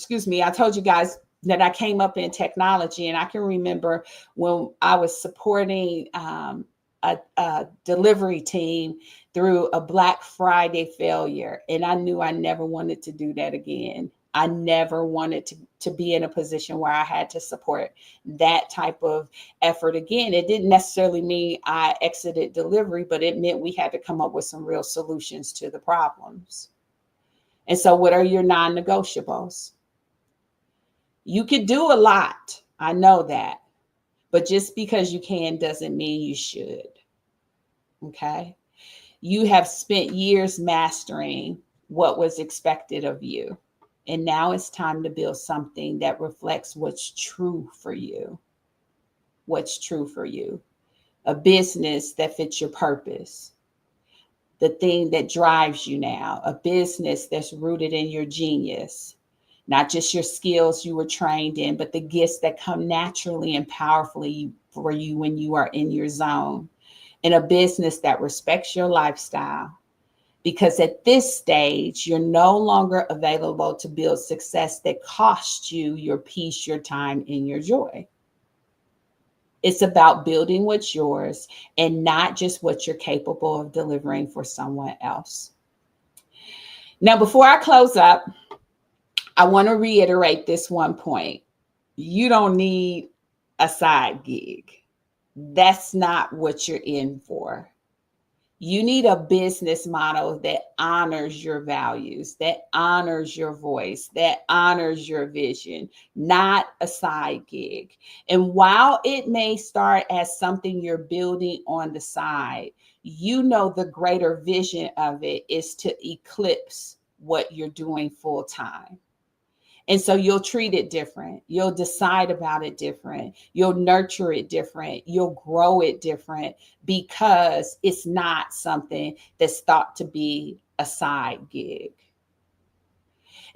I told you guys that I came up in technology, and I can remember when I was supporting a delivery team through a Black Friday failure, and I knew I never wanted to do that again. I never wanted to be in a position where I had to support that type of effort again. It didn't necessarily mean I exited delivery, but it meant we had to come up with some real solutions to the problems. And so what are your non-negotiables? You could do a lot. I know that. But just because you can doesn't mean you should. Okay? You have spent years mastering what was expected of you. And now it's time to build something that reflects what's true for you. What's true for you. A business that fits your purpose. The thing that drives you now. A business that's rooted in your genius. Not just your skills you were trained in, but the gifts that come naturally and powerfully for you when you are in your zone. And a business that respects your lifestyle. Because at this stage, you're no longer available to build success that costs you your peace, your time, and your joy. It's about building what's yours and not just what you're capable of delivering for someone else. Now, before I close up, I want to reiterate this one point. You don't need a side gig. That's not what you're in for. You need a business model that honors your values, that honors your voice, that honors your vision, not a side gig. And while it may start as something you're building on the side, you know the greater vision of it is to eclipse what you're doing full time. And so you'll treat it different. You'll decide about it different. You'll nurture it different. You'll grow it different, because it's not something that's thought to be a side gig.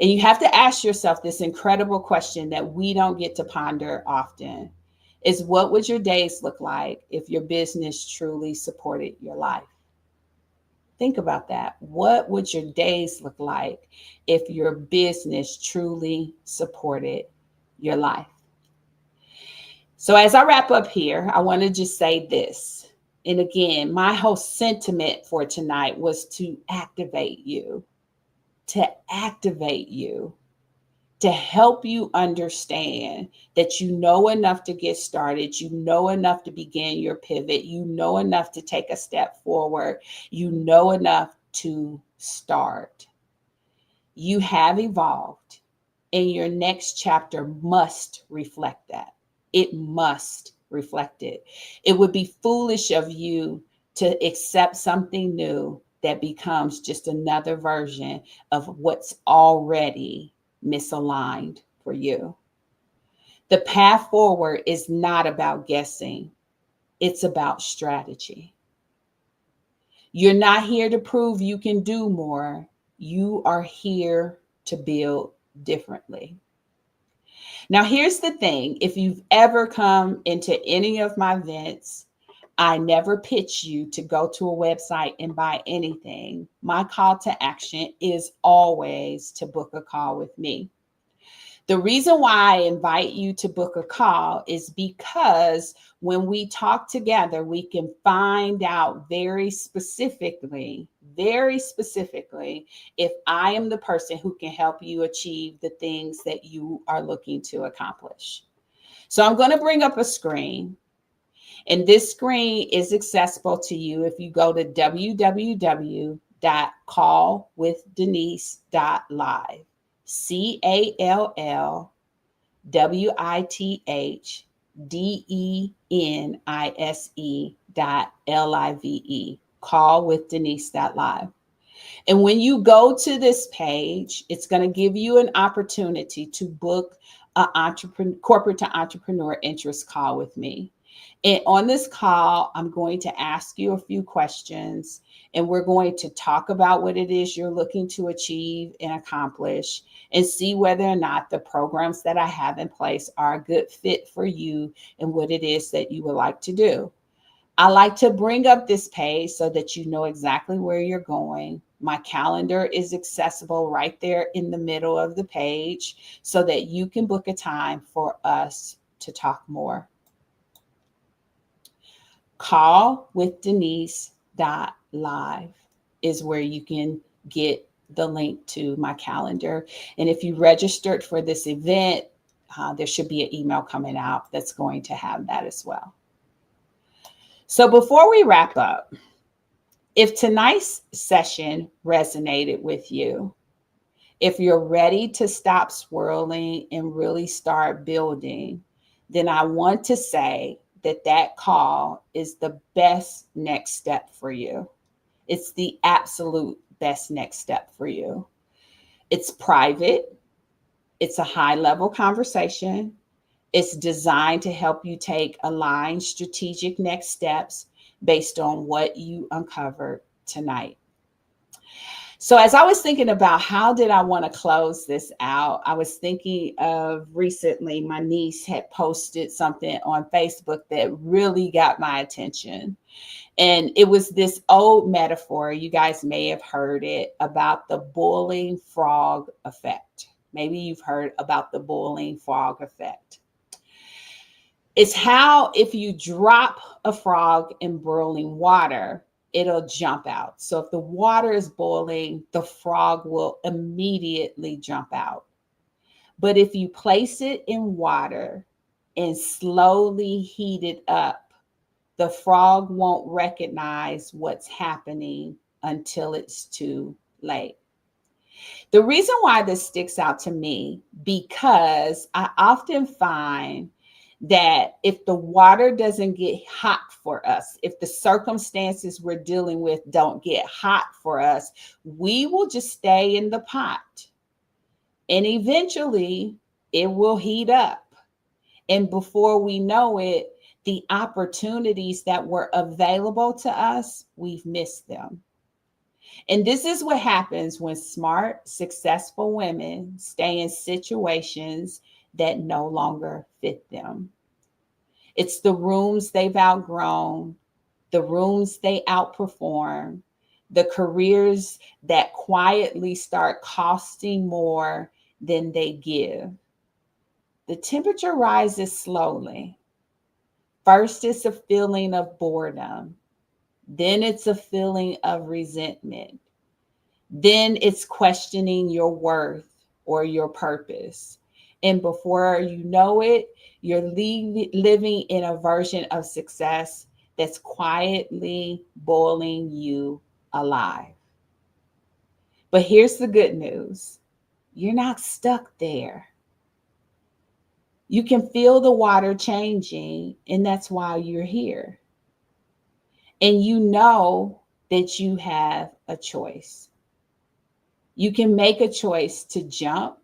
And you have to ask yourself this incredible question that we don't get to ponder often, is what would your days look like if your business truly supported your life? Think about that. What would your days look like if your business truly supported your life? So as I wrap up here, I want to just say this. And again, my whole sentiment for tonight was to activate you, to help you understand that you know enough to get started. You know enough to begin your pivot. You know enough to take a step forward. You know enough to start. You have evolved. And your next chapter must reflect that. It must reflect it. It would be foolish of you to accept something new that becomes just another version of what's already misaligned for you. The path forward is not about guessing, it's about strategy. You're not here to prove you can do more. You are here to build differently. Now, here's the thing, if you've ever come into any of my events, I never pitch you to go to a website and buy anything. My call to action is always to book a call with me. The reason why I invite you to book a call is because when we talk together, we can find out very specifically, if I am the person who can help you achieve the things that you are looking to accomplish. So I'm going to bring up a screen, and this screen is accessible to you if you go to www.callwithdenise.live. callwithdenise.live. Callwithdenise.live. And when you go to this page, it's going to give you an opportunity to book a corporate to entrepreneur interest call with me. And on this call, I'm going to ask you a few questions, and we're going to talk about what it is you're looking to achieve and accomplish, and see whether or not the programs that I have in place are a good fit for you and what it is that you would like to do. I like to bring up this page so that you know exactly where you're going. My calendar is accessible right there in the middle of the page so that you can book a time for us to talk more. Callwithdenise.live is where you can get the link to my calendar. And if you registered for this event, there should be an email coming out that's going to have that as well. So before we wrap up, if tonight's session resonated with you, if you're ready to stop swirling and really start building, then I want to say that call is the best next step for you. It's the absolute best next step for you. It's private. It's a high level conversation. It's designed to help you take aligned strategic next steps based on what you uncovered tonight. So as I was thinking about how did I want to close this out, I was thinking of recently my niece had posted something on Facebook that really got my attention. And it was this old metaphor, you guys may have heard it, about the boiling frog effect. Maybe you've heard about the boiling frog effect. It's how if you drop a frog in boiling water, it'll jump out. So if the water is boiling, the frog will immediately jump out. But if you place it in water and slowly heat it up, the frog won't recognize what's happening until it's too late. The reason why this sticks out to me, because I often find that if the water doesn't get hot for us, if the circumstances we're dealing with don't get hot for us, we will just stay in the pot. And eventually it will heat up. And before we know it, the opportunities that were available to us, we've missed them. And this is what happens when smart, successful women stay in situations that no longer fit them. It's the rooms they've outgrown, the rooms they outperform, the careers that quietly start costing more than they give. The temperature rises slowly. First, it's a feeling of boredom. Then it's a feeling of resentment. Then it's questioning your worth or your purpose. And before you know it, you're living in a version of success that's quietly boiling you alive. But here's the good news. You're not stuck there. You can feel the water changing, and that's why you're here. And you know that you have a choice. You can make a choice to jump,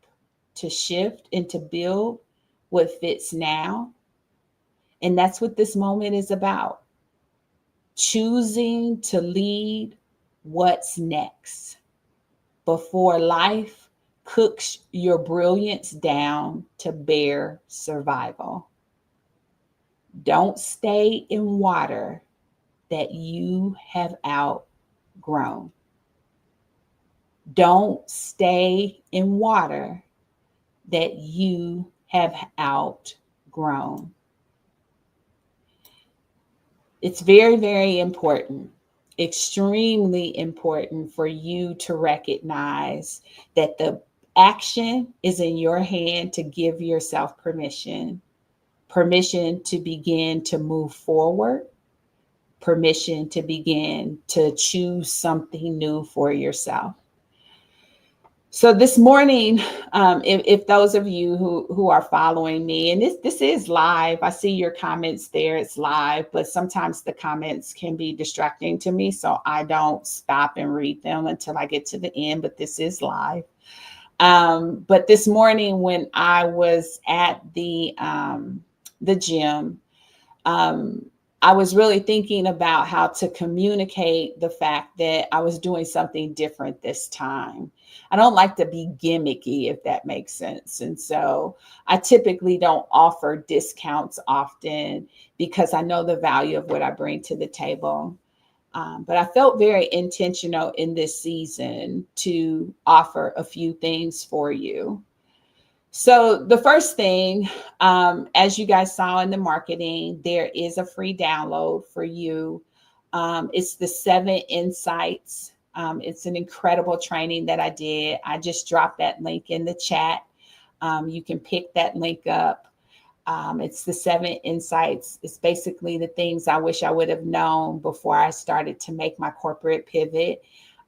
to shift, and to build what fits now. And that's what this moment is about. Choosing to lead what's next before life cooks your brilliance down to bare survival. Don't stay in water that you have outgrown. Don't stay in water that you have outgrown. It's very, very important, extremely important for you to recognize that the action is in your hand to give yourself permission to begin to move forward, permission to begin to choose something new for yourself. So this morning, if those of you who are following me, and this is live, I see your comments there, it's live, but sometimes the comments can be distracting to me, so I don't stop and read them until I get to the end, but this is live. But this morning when I was at the gym, I was really thinking about how to communicate the fact that I was doing something different this time. I don't like to be gimmicky, if that makes sense. And so I typically don't offer discounts often because I know the value of what I bring to the table. But I felt very intentional in this season to offer a few things for you. So the first thing, as you guys saw in the marketing, there is a free download for you. It's the 7 Insights. It's an incredible training that I did. I just dropped that link in the chat. You can pick that link up. It's the 7 Insights. It's basically the things I wish I would have known before I started to make my corporate pivot.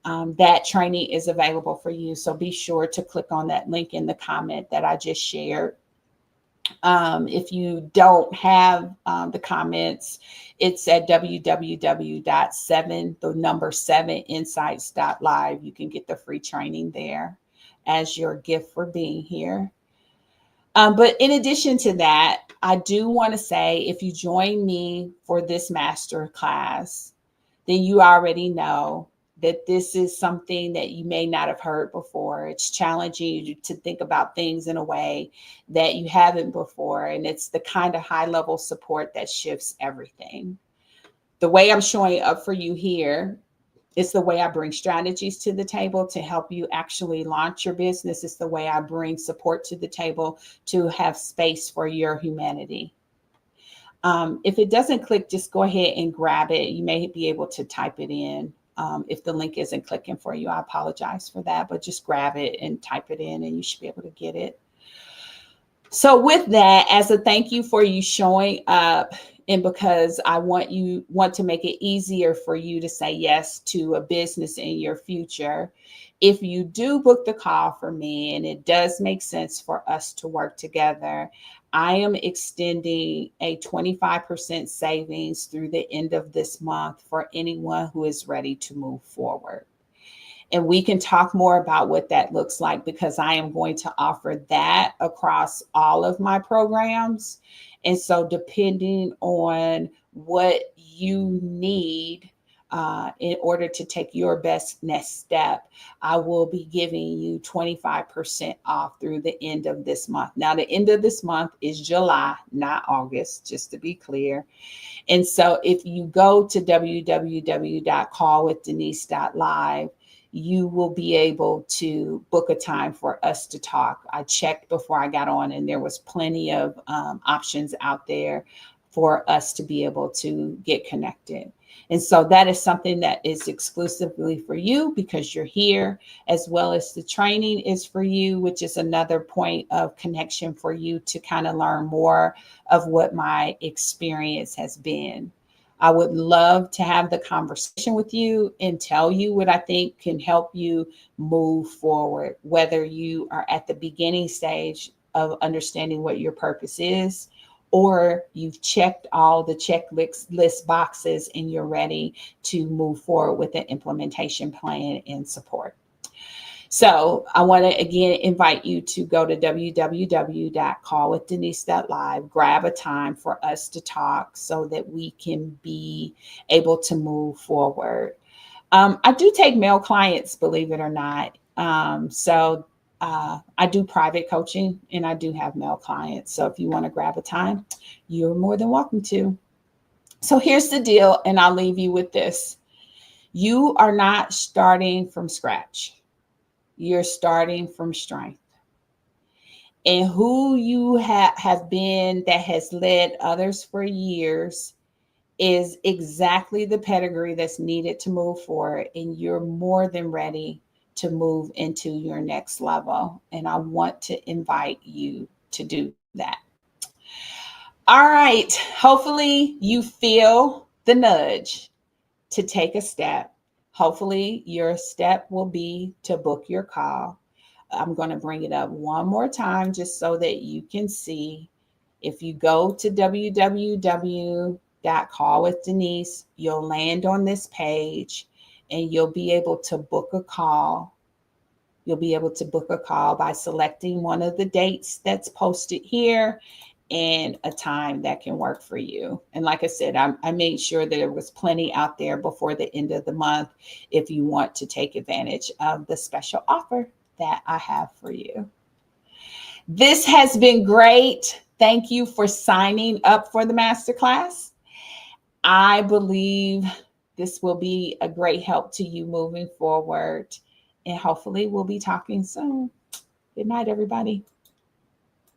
That training is available for you. So be sure to click on that link in the comment that I just shared. If you don't have the comments, it's at www.7insights.live. You can get the free training there as your gift for being here. But in addition to that, I do want to say, if you join me for this masterclass, then you already know that this is something that you may not have heard before. It's challenging you to think about things in a way that you haven't before. And it's the kind of high level support that shifts everything. The way I'm showing up for you here is the way I bring strategies to the table to help you actually launch your business. It's the way I bring support to the table to have space for your humanity. If it doesn't click, just go ahead and grab it. You may be able to type it in. If the link isn't clicking for you, I apologize for that, but just grab it and type it in and you should be able to get it. So with that, as a thank you for you showing up, and because I want to make it easier for you to say yes to a business in your future, if you do book the call for me and it does make sense for us to work together, I am extending a 25% savings through the end of this month for anyone who is ready to move forward. And we can talk more about what that looks like, because I am going to offer that across all of my programs. And so depending on what you need in order to take your best next step, I will be giving you 25% off through the end of this month. Now, the end of this month is July, not August, just to be clear. And so if you go to www.callwithdenise.live, you will be able to book a time for us to talk. I checked before I got on, and there was plenty of options out there for us to be able to get connected. And so that is something that is exclusively for you because you're here, as well as the training is for you, which is another point of connection for you to kind of learn more of what my experience has been. I would love to have the conversation with you and tell you what I think can help you move forward, whether you are at the beginning stage of understanding what your purpose is, or you've checked all the checklist boxes and you're ready to move forward with an implementation plan and support. So I want to again invite you to go to www.callwithdenise.live, grab a time for us to talk so that we can be able to move forward. I do take male clients, believe it or not. I do private coaching and I do have male clients. So if you want to grab a time, you're more than welcome to. So here's the deal, and I'll leave you with this. You are not starting from scratch. You're starting from strength. And who you have been that has led others for years is exactly the pedigree that's needed to move forward. And you're more than ready to move into your next level. And I want to invite you to do that. All right. Hopefully, you feel the nudge to take a step. Hopefully, your step will be to book your call. I'm going to bring it up one more time just so that you can see. If you go to www.callwithdenise, you'll land on this page and you'll be able to book a call. You'll be able to book a call by selecting one of the dates that's posted here and a time that can work for you. And like I said, I made sure that there was plenty out there before the end of the month if you want to take advantage of the special offer that I have for you. This has been great. Thank you for signing up for the masterclass. I believe this will be a great help to you moving forward. And hopefully we'll be talking soon. Good night, everybody.